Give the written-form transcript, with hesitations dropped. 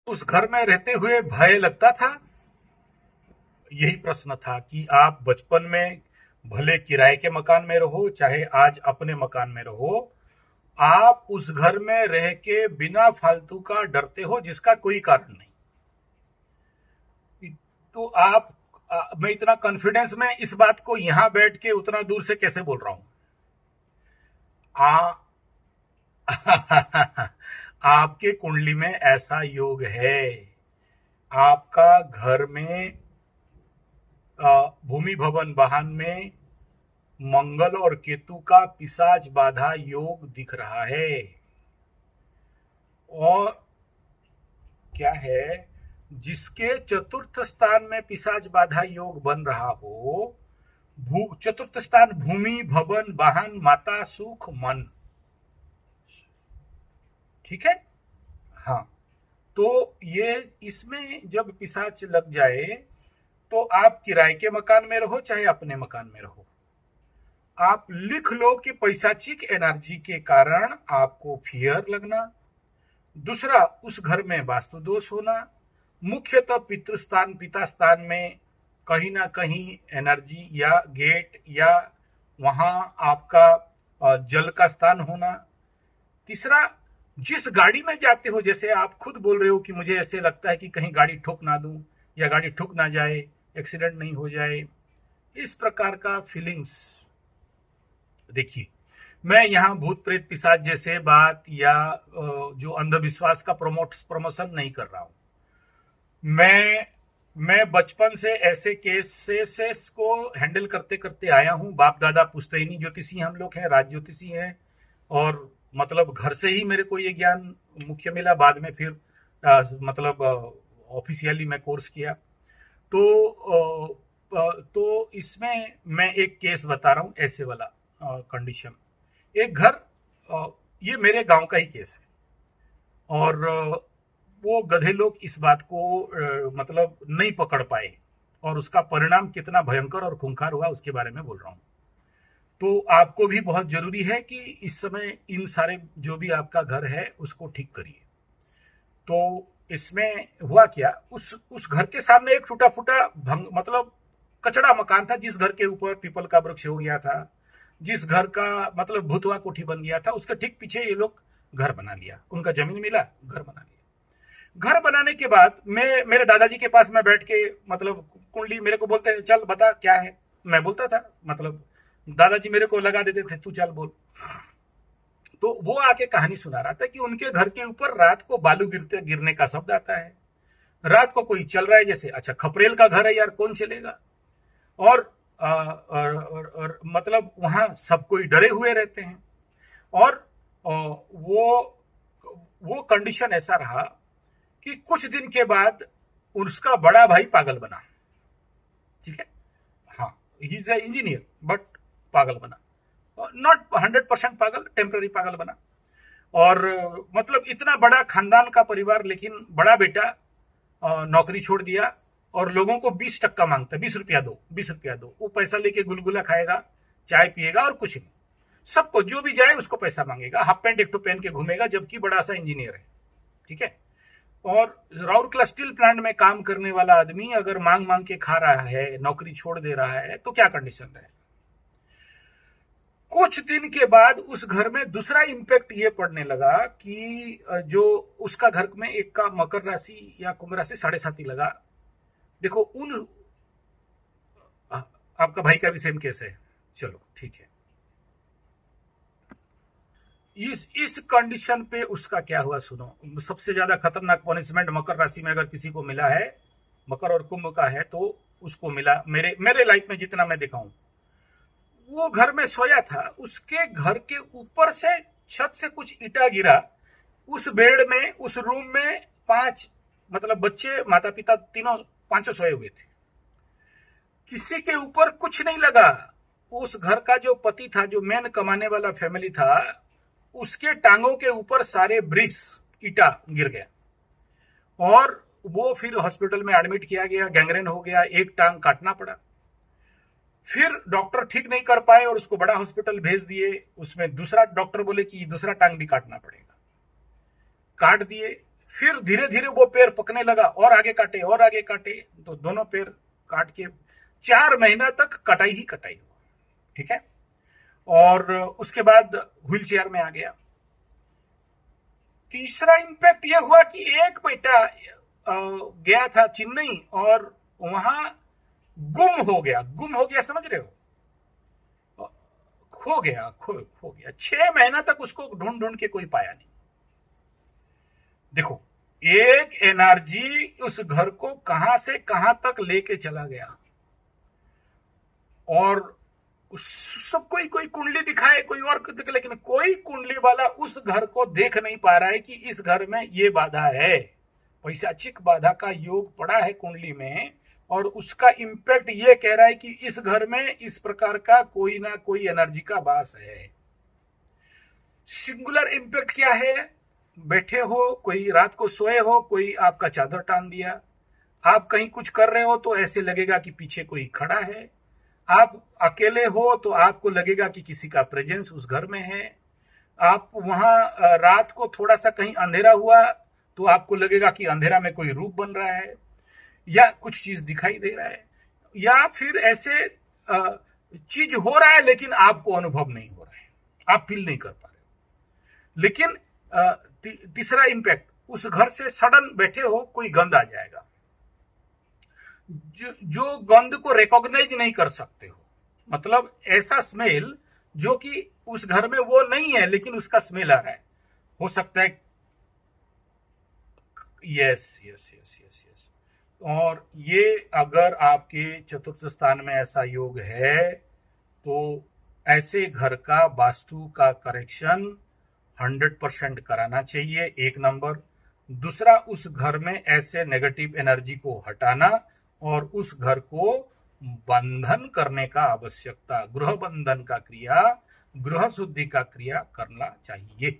उस घर में रहते हुए भय लगता था? यही प्रश्न था कि आप बचपन में भले किराए के मकान में रहो चाहे आज अपने मकान में रहो, आप उस घर में रह के बिना फालतू का डरते हो जिसका कोई कारण नहीं। तो मैं इतना कॉन्फिडेंस में इस बात को यहां बैठ के उतना दूर से कैसे बोल रहा हूं? आ आपके कुंडली में ऐसा योग है। आपका घर में भूमि भवन वाहन में मंगल और केतु का पिशाच बाधा योग दिख रहा है। और क्या है, जिसके चतुर्थ स्थान में पिशाच बाधा योग बन रहा हो, चतुर्थ स्थान भूमि भवन वाहन माता सुख मन, ठीक है। हाँ, तो ये इसमें जब पिशाच लग जाए तो आप किराए के मकान में रहो चाहे अपने मकान में रहो, आप लिख लो कि पैशाचिक एनर्जी के कारण आपको फियर लगना। दूसरा, उस घर में वास्तु दोष होना। मुख्यतः पितृस्थान पिता स्थान में कहीं ना कहीं एनर्जी या गेट या वहां आपका जल का स्थान होना। तीसरा, जिस गाड़ी में जाते हो, जैसे आप खुद बोल रहे हो कि मुझे ऐसे लगता है कि कहीं गाड़ी ठोक ना दूं या गाड़ी ठुक ना जाए, एक्सीडेंट नहीं हो जाए, इस प्रकार का फीलिंग्स। देखिए, मैं यहाँ भूत प्रेत पिशाच जैसे बात या जो अंधविश्वास का प्रमोशन नहीं कर रहा हूं। मैं बचपन से ऐसे केसेस को हैंडल करते करते आया हूं। बाप दादा पुश्तैनी ज्योतिषी हम लोग हैं, राज ज्योतिषी हैं, और मतलब घर से ही मेरे को ये ज्ञान मुख्य मिला। बाद में फिर मतलब ऑफिशियली मैं कोर्स किया। तो इसमें मैं एक केस बता रहा हूं, ऐसे वाला कंडीशन। एक घर, ये मेरे गांव का ही केस है, और वो गधे लोग इस बात को मतलब नहीं पकड़ पाए, और उसका परिणाम कितना भयंकर और खूंखार हुआ उसके बारे में बोल रहा हूं। तो आपको भी बहुत जरूरी है कि इस समय इन सारे जो भी आपका घर है उसको ठीक करिए। तो इसमें हुआ क्या, उस घर के सामने एक टूटा फूटा मतलब कचड़ा मकान था, जिस घर के ऊपर पीपल का वृक्ष हो गया था, जिस घर का मतलब भूतवा कोठी बन गया था, उसके ठीक पीछे ये लोग घर बना लिया। उनका जमीन मिला, घर बना लिया। घर बनाने के बाद मैं मेरे दादाजी के पास में बैठ के, मतलब कुंडली मेरे को बोलते चल बता क्या है। मैं बोलता था, मतलब दादाजी मेरे को लगा देते थे, तू चल बोल। तो वो आके कहानी सुना रहा था कि उनके घर के ऊपर रात को बालू गिरने का शब्द आता है। रात को कोई चल रहा है, जैसे अच्छा खपरेल का घर है यार, कौन चलेगा। और मतलब वहां सब कोई डरे हुए रहते हैं। और वो कंडीशन ऐसा रहा कि कुछ दिन के बाद उसका बड़ा भाई पागल बना। ठीक है, हाँ, he is a engineer but पागल बना। नॉट 100% पागल, टेम्पररी पागल बना। और मतलब इतना बड़ा खानदान का परिवार, लेकिन बड़ा बेटा नौकरी छोड़ दिया और लोगों को 20 टक्का मांगता है, 20 रुपया दो, 20 रुपया दो। वो पैसा लेके गुलगुला खाएगा, चाय पिएगा और कुछ नहीं। सबको जो भी जाए उसको पैसा मांगेगा, हाफ पैंट एक तो पहन के घूमेगा, जबकि बड़ा सा इंजीनियर है। ठीक है। और राउरकेला स्टील प्लांट में काम करने वाला आदमी अगर मांग मांग के खा रहा है, नौकरी छोड़ दे रहा है, तो क्या कंडीशन है। कुछ दिन के बाद उस घर में दूसरा इंपैक्ट ये पड़ने लगा कि जो उसका घर में एक का मकर राशि या कुंभ राशि 7.5 लगा। देखो आपका भाई का भी सेम केस है, चलो ठीक है। इस कंडीशन पे उसका क्या हुआ सुनो। सबसे ज्यादा खतरनाक पनिशमेंट मकर राशि में अगर किसी को मिला है, मकर और कुंभ का है, तो उसको मिला, मेरे मेरे लाइफ में जितना मैं देखा हूं। वो घर में सोया था, उसके घर के ऊपर से छत से कुछ ईटा गिरा। उस बेड में, उस रूम में 5 मतलब बच्चे, माता पिता तीनों, पांचों सोए हुए थे। किसी के ऊपर कुछ नहीं लगा। उस घर का जो पति था, जो मेन कमाने वाला फैमिली था, उसके टांगों के ऊपर सारे ब्रिक्स, ईटा गिर गया। और वो फिर हॉस्पिटल में एडमिट किया गया, गैंग्रेन हो गया, एक टांग काटना पड़ा। फिर डॉक्टर ठीक नहीं कर पाए और उसको बड़ा हॉस्पिटल भेज दिए। उसमें दूसरा डॉक्टर बोले कि दूसरा टांग भी काटना पड़ेगा, काट दिए। फिर धीरे धीरे वो पेड़ पकने लगा, और आगे काटे और आगे काटे, तो दोनों पेड़ काट के 4 महीना तक कटाई ही कटाई हुआ। ठीक है, और उसके बाद व्हील चेयर में आ गया। तीसरा इम्पैक्ट यह हुआ कि एक बेटा गया था चेन्नई और वहां गुम हो गया। गुम हो गया, समझ रहे हो, खो गया, खो गया। 6 महीना तक उसको ढूंढ ढूंढ के कोई पाया नहीं। देखो, एक एनर्जी उस घर को कहां से कहां तक लेके चला गया। और सब कोई कुंडली दिखाए, कोई और दिखाए, लेकिन कोई कुंडली वाला उस घर को देख नहीं पा रहा है कि इस घर में ये बाधा है। पैशाचिक बाधा का योग पड़ा है कुंडली में, और उसका इंपैक्ट ये कह रहा है कि इस घर में इस प्रकार का कोई ना कोई एनर्जी का वास है। सिंगुलर इंपैक्ट क्या है? बैठे हो, कोई रात को सोए हो, कोई आपका चादर टान दिया, आप कहीं कुछ कर रहे हो तो ऐसे लगेगा कि पीछे कोई खड़ा है, आप अकेले हो तो आपको लगेगा कि किसी का प्रेजेंस उस घर में है, आप वहां रात को थोड़ा सा कहीं अंधेरा हुआ तो आपको लगेगा कि अंधेरा में कोई रूप बन रहा है, या कुछ चीज दिखाई दे रहा है, या फिर ऐसे चीज हो रहा है लेकिन आपको अनुभव नहीं हो रहा है, आप फील नहीं कर पा रहे। लेकिन तीसरा इंपैक्ट, उस घर से सडन बैठे हो, कोई गंध आ जाएगा, जो गंध को रिकॉग्नाइज नहीं कर सकते हो, मतलब ऐसा स्मेल जो कि उस घर में वो नहीं है लेकिन उसका स्मेल आ रहा है। हो सकता है, yes yes yes yes yes. और ये अगर आपके चतुर्थ स्थान में ऐसा योग है तो ऐसे घर का वास्तु का करेक्शन 100% कराना चाहिए, एक नंबर। दूसरा, उस घर में ऐसे नेगेटिव एनर्जी को हटाना और उस घर को बंधन करने का आवश्यकता, गृह बंधन का क्रिया, गृह शुद्धि का क्रिया करना चाहिए।